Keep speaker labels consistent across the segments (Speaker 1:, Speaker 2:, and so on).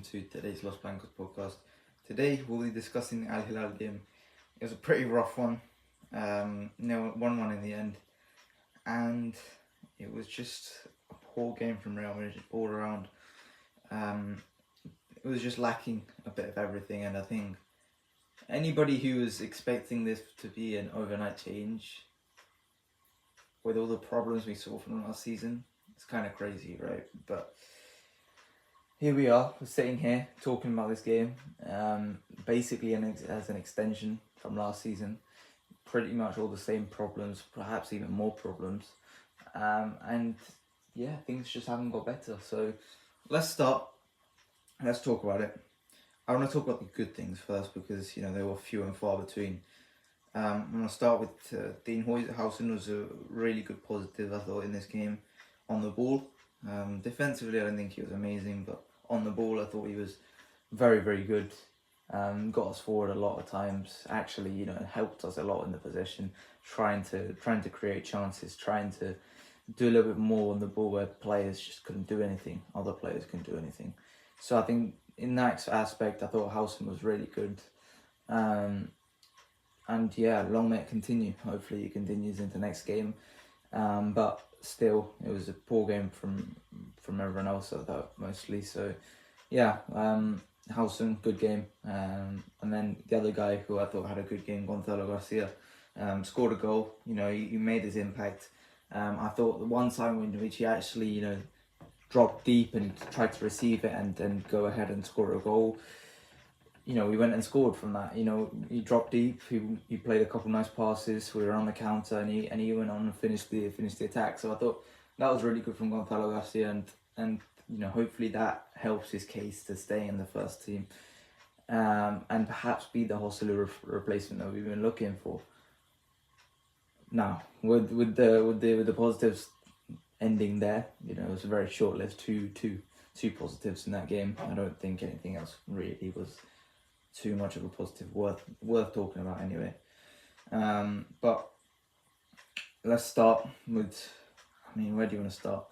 Speaker 1: to today's Los Blancos podcast. Today we'll be discussing the Al Hilal game. It was a pretty rough one, 1-1 in the end, and it was just a poor game from Real Madrid all around. It was just lacking a bit of everything, and I think anybody who was expecting this to be an overnight change, with all the problems we saw from last season, it's kind of crazy, right? But here we are, we're sitting here talking about this game, basically as an extension from last season. Pretty much all the same problems, perhaps even more problems. And yeah, things just haven't got better. So let's start. Let's talk about it. I want to talk about the good things first because, they were few and far between. I'm going to start with Dean Hausen was a really good positive, I thought, in this game on the ball. Defensively, I don't think he was amazing, but on the ball, I thought he was very, very good. Got us forward a lot of times. Actually, helped us a lot in the possession, trying to create chances, trying to do a little bit more on the ball where players just couldn't do anything. Other players couldn't do anything. So I think in that aspect, I thought Hausen was really good. And yeah, long may it continue. Hopefully, it continues into next game. But still, it was a poor game from everyone else, I thought, mostly. So, yeah, Hausen, good game. And then the other guy who I thought had a good game, Gonzalo Garcia, scored a goal. He made his impact. I thought the one time in which he actually, dropped deep and tried to receive it and go ahead and score a goal, we went and scored from that. He dropped deep. He played a couple nice passes. We were on the counter, and he went on and finished the attack. So I thought that was really good from Gonzalo Garcia, and hopefully that helps his case to stay in the first team, and perhaps be the Joselu replacement that we've been looking for. Now, with the positives ending there, it was a very short-lived two positives in that game. I don't think anything else really was too much of a positive worth talking about anyway. But let's start with, where do you want to start?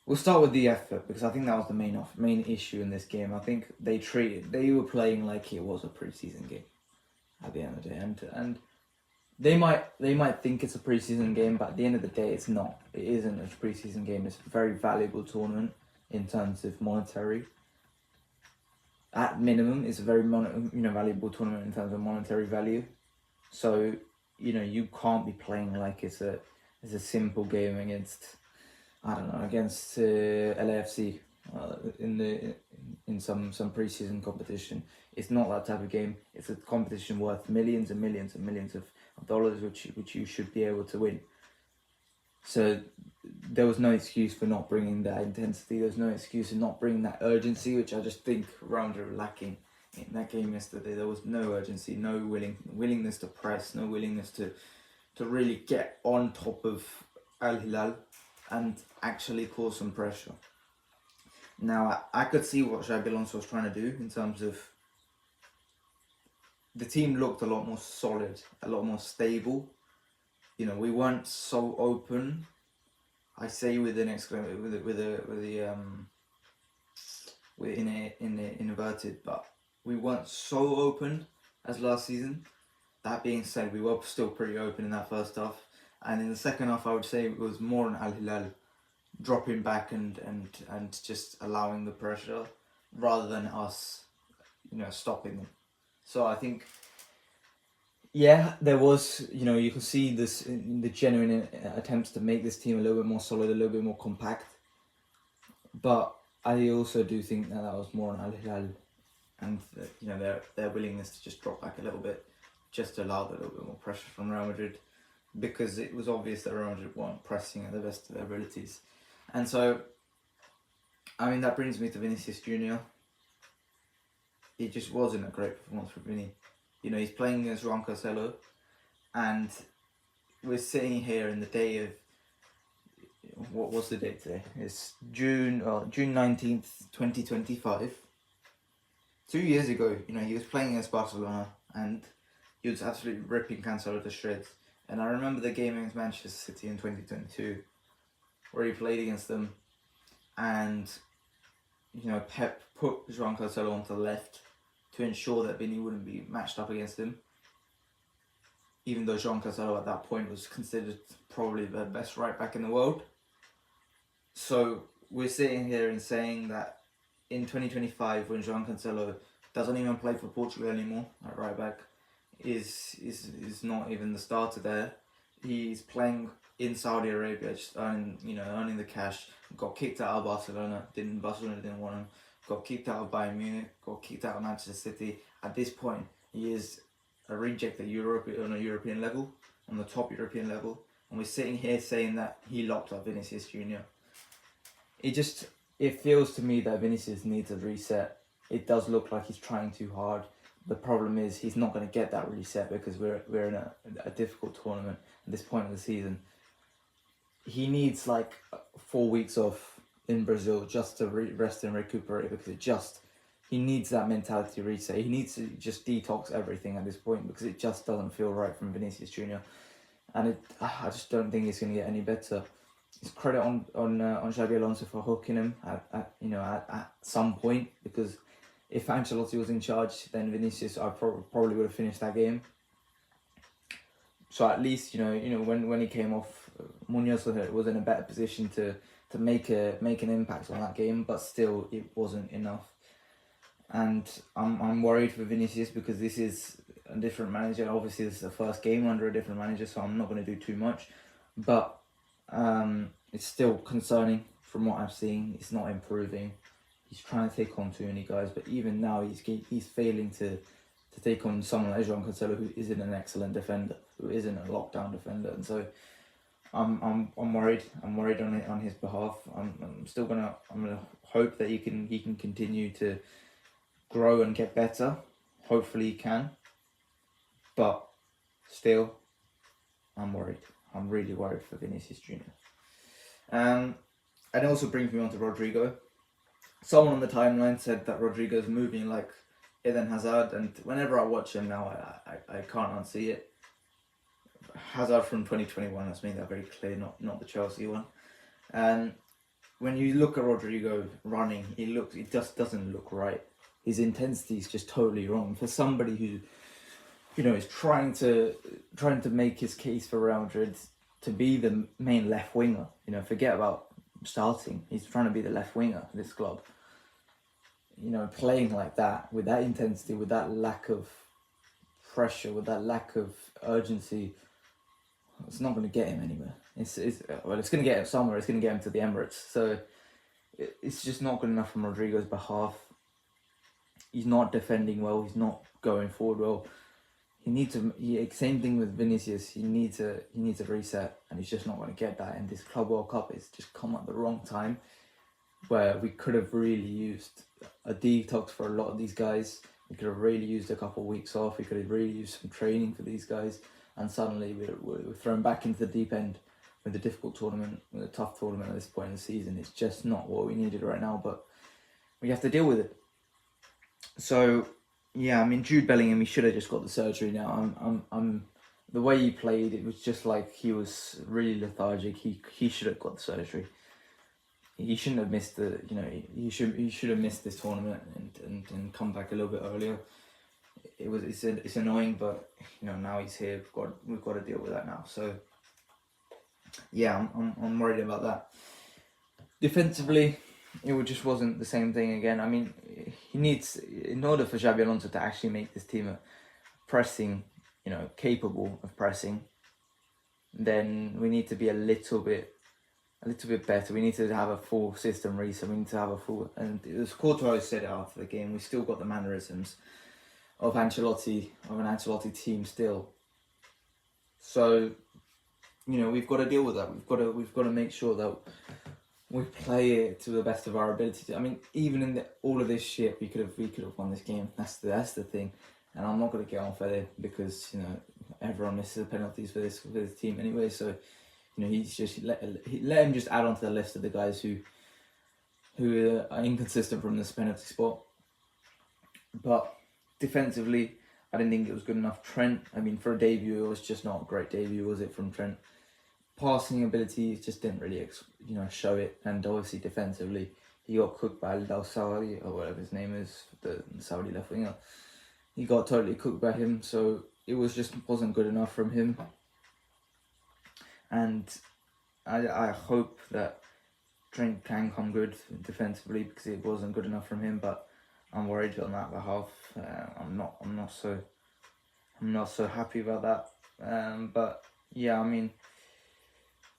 Speaker 1: We'll start with the effort, because I think that was the main issue in this game. I think they were playing like it was a pre-season game at the end of the day, and they might think it's a pre-season game, but at the end of the day, it's not. It isn't a pre-season game. It's a very valuable tournament in terms of monetary. At minimum, it's a very valuable tournament in terms of monetary value. So you can't be playing like it's a simple game against LAFC in some preseason competition. It's not that type of game. It's a competition worth millions and millions and millions of dollars, which you should be able to win. So there was no excuse for not bringing that intensity. There's no excuse for not bringing that urgency, which I just think Real Madrid were lacking in that game yesterday. There was no urgency, no willingness to press, no willingness to really get on top of Al Hilal and actually cause some pressure. Now, I could see what Xabi Alonso was trying to do in terms of the team looked a lot more solid, a lot more stable. We weren't so open. I say with an exclamation, in inverted, but we weren't so open as last season. That being said, we were still pretty open in that first half, and in the second half, I would say it was more on Al Hilal dropping back and just allowing the pressure rather than us, stopping them. So I think, yeah, there was, you can see this in the genuine attempts to make this team a little bit more solid, a little bit more compact. But I also do think that was more on Al Hilal and their willingness to just drop back a little bit, just to allow a little bit more pressure from Real Madrid, because it was obvious that Real Madrid weren't pressing at the best of their abilities. And so, that brings me to Vinicius Jr. It just wasn't a great performance for Vinny. He's playing against Juan Cancelo, and we're sitting here in the day of, what was the date today? It's June 19th, 2025. 2 years ago, he was playing against Barcelona, and he was absolutely ripping Cancelo to shreds. And I remember the game against Manchester City in 2022, where he played against them, and Pep put João Cancelo onto the left to ensure that Vinny wouldn't be matched up against him. Even though João Cancelo at that point was considered probably the best right back in the world. So we're sitting here and saying that in 2025, when João Cancelo doesn't even play for Portugal anymore at right back, is not even the starter there. He's playing in Saudi Arabia, just earning the cash. Got kicked out of Barcelona. Barcelona didn't want him. Got kicked out of Bayern Munich. Got kicked out of Manchester City. At this point, he is a reject on a European level, on the top European level. And we're sitting here saying that he locked up Vinicius Junior. It feels to me that Vinicius needs a reset. It does look like he's trying too hard. The problem is he's not going to get that reset because we're in a difficult tournament at this point of the season. He needs like 4 weeks off in Brazil just to rest and recuperate, because he needs that mentality reset. He needs to just detox everything at this point because it just doesn't feel right from Vinicius Junior, and I just don't think it's going to get any better. It's credit on Xabi Alonso for hooking him at some point, because if Ancelotti was in charge, then Vinicius probably would have finished that game. So at least when he came off, Munoz was in a better position to make an impact on that game, but still it wasn't enough. And I'm worried for Vinicius because this is a different manager. Obviously, this is the first game under a different manager, so I'm not going to do too much. But it's still concerning from what I'm seeing. It's not improving. He's trying to take on too many guys, but even now he's failing to take on someone like João Cancelo, who isn't an excellent defender, who isn't a lockdown defender, and so I'm worried. I'm worried on his behalf. I'm gonna hope that he can continue to grow and get better. Hopefully he can, but still, I'm worried. I'm really worried for Vinicius Junior. And it also brings me on to Rodrigo. Someone on the timeline said that Rodrigo's moving like Eden Hazard, and whenever I watch him now, I can't unsee it. Hazard from 2021, let's make that very clear, not the Chelsea one. And when you look at Rodrigo running, it just doesn't look right. His intensity is just totally wrong. For somebody who, is trying to make his case for Real Madrid to be the main left winger, forget about starting. He's trying to be the left winger of this club. Playing like that, with that intensity, with that lack of pressure, with that lack of urgency, it's not going to get him anywhere. It's going to get him somewhere. It's going to get him to the Emirates. So it's just not good enough from Rodrigo's behalf. He's not defending well. He's not going forward well. Same thing with Vinicius. He needs a reset, and he's just not going to get that. And this Club World Cup has just come at the wrong time, where we could have really used a detox for a lot of these guys. We could have really used a couple of weeks off. We could have really used some training for these guys, and suddenly we're thrown back into the deep end with a difficult tournament, with a tough tournament at this point in the season. It's just not what we needed right now, but we have to deal with it. So yeah, Jude Bellingham, he should have just got the surgery now. The way he played, it was just like he was really lethargic. He should have got the surgery. He shouldn't have missed he should have missed this tournament and come back a little bit earlier. It's annoying, but now he's here. We've got to deal with that now. So yeah, I'm worried about that. Defensively, it just wasn't the same thing again. He needs, in order for Xabi Alonso to actually make this team pressing, capable of pressing, then we need to be a little bit better. We need to have a full system reset. We need to have a full, and as Courtois said it after the game, we still got the mannerisms of an Ancelotti team still. So, we've got to deal with that. We've got to make sure that we play it to the best of our ability. Even in all of this shit, we could have won this game. That's the thing. And I'm not going to get on for it because everyone misses the penalties for this team anyway. So he's just let him just add on to the list of the guys who are inconsistent from this penalty spot. But defensively, I didn't think it was good enough. Trent, for a debut, it was just not a great debut, was it, from Trent? Passing ability just didn't really show it, and obviously defensively he got cooked by Al-Saudi, or whatever his name is, the Saudi left winger. He got totally cooked by him, so it wasn't good enough from him. And I hope that Trent can come good defensively, because it wasn't good enough from him. But I'm worried on that behalf. I'm not so happy about that. But yeah, I mean,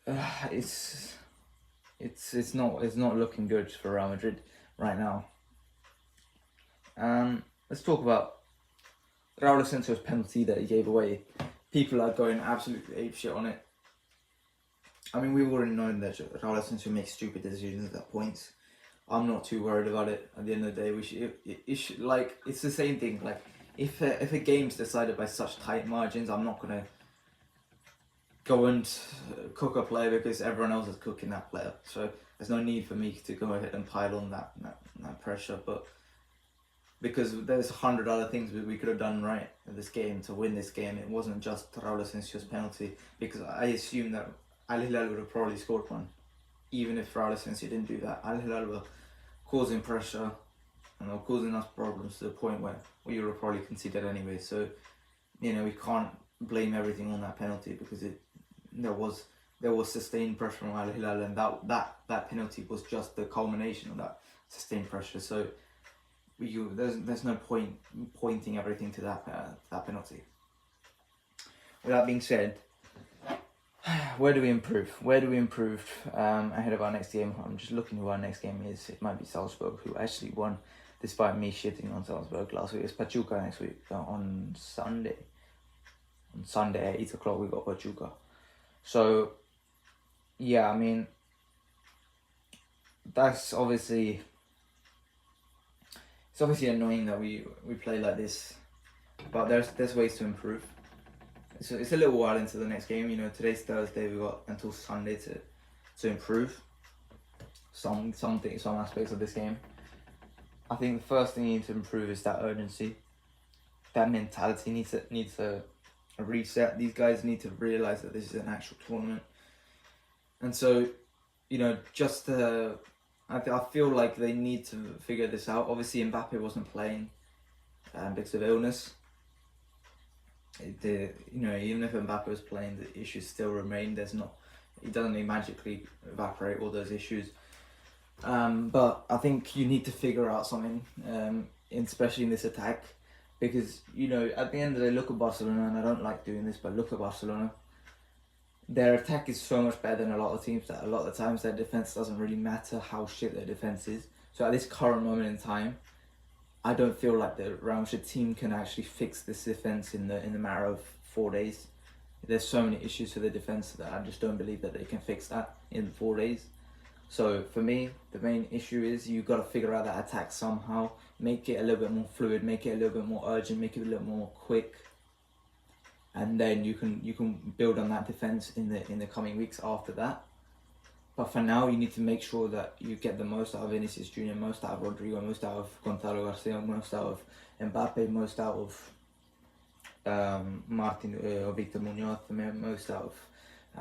Speaker 1: it's not looking good for Real Madrid right now. Let's talk about Raul Asensio's penalty that he gave away. People are going absolutely apeshit on it. I mean, we've already known that Raul Asensio makes stupid decisions at points. I'm not too worried about it. At the end of the day, it's the same thing. Like, if a game's decided by such tight margins, I'm not gonna go and cook a player because everyone else is cooking that player. So there's no need for me to go ahead and pile on that pressure. But because there's 100 other things we could have done right in this game to win this game, it wasn't just Raul Asensio's penalty. Because I assume that Al Hilal would have probably scored one, even if Raul Asensio didn't do that. Al Hilal were causing pressure and they were causing us problems to the point where we would have probably conceded anyway. So, we can't blame everything on that penalty, because there was sustained pressure from Al Hilal, and that penalty was just the culmination of that sustained pressure. So there's no point pointing everything to that penalty. With that being said, where do we improve? Ahead of our next game? I'm just looking who our next game is. It might be Salzburg, who actually won, despite me shitting on Salzburg last week. It's Pachuca next week, on Sunday. On Sunday at 8 o'clock we got Pachuca. So, yeah, I mean, that's obviously... It's obviously annoying that we play like this, but there's ways to improve. It's a little while into the next game. Today's Thursday. We've got until Sunday to improve some aspects of this game. I think the first thing you need to improve is that urgency. That mentality needs a reset. These guys need to realise that this is an actual tournament. And so, I feel like they need to figure this out. Obviously, Mbappe wasn't playing because of illness. Even if Mbappe was playing, the issues still remain. It doesn't magically evaporate all those issues. But I think you need to figure out something, especially in this attack, because at the end of the day, look at Barcelona, and I don't like doing this, but look at Barcelona. Their attack is so much better than a lot of teams that a lot of the times their defense doesn't really matter how shit their defense is. So at this current moment in time, I don't feel like the Real Madrid team can actually fix this defense in the matter of 4 days. There's so many issues with the defense that I just don't believe that they can fix that in 4 days. So for me, the main issue is you've got to figure out that attack somehow, make it a little bit more fluid, make it a little bit more urgent, make it a little more quick, and then you can build on that defense in the coming weeks after that. But for now, you need to make sure that you get the most out of Vinicius Jr., most out of Rodrigo, most out of Gonzalo Garcia, most out of Mbappe, most out of Martin or Victor Munoz, most out of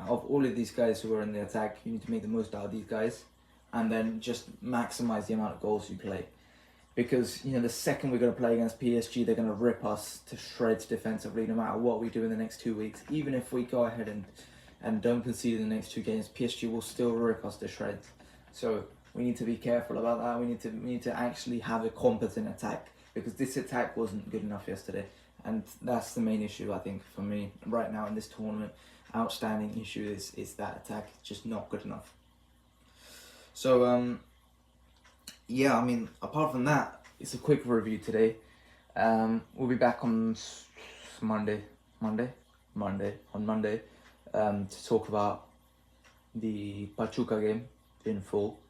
Speaker 1: all of these guys who are in the attack. You need to make the most out of these guys, and then just maximize the amount of goals you play. Because the second we're going to play against PSG, they're going to rip us to shreds defensively, no matter what we do in the next 2 weeks. Even if we go ahead and don't concede in the next 2 games, PSG will still rip us to shreds. So we need to be careful about that. We need to actually have a competent attack, because this attack wasn't good enough yesterday, and that's the main issue I think for me right now in this tournament. Outstanding issue is that attack. It's just not good enough. So yeah, I mean, apart from that, it's a quick review today. We'll be back on Monday, to talk about the Pachuca game in full.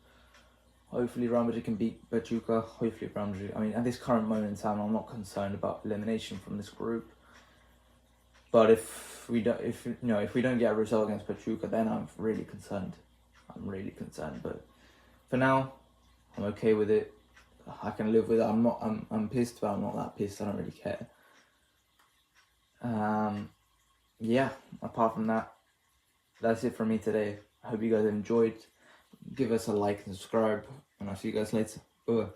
Speaker 1: Hopefully Real Madrid can beat Pachuca. Hopefully Real Madrid, I mean, at this current moment in time, I'm not concerned about elimination from this group. But if we don't get a result against Pachuca, then I'm really concerned. But for now, I'm okay with it. I can live with it. I'm pissed, but I'm not that pissed. I don't really care. Yeah, apart from that, that's it from me today. I hope you guys enjoyed. Give us a like and subscribe. and I'll see you guys later. Bye.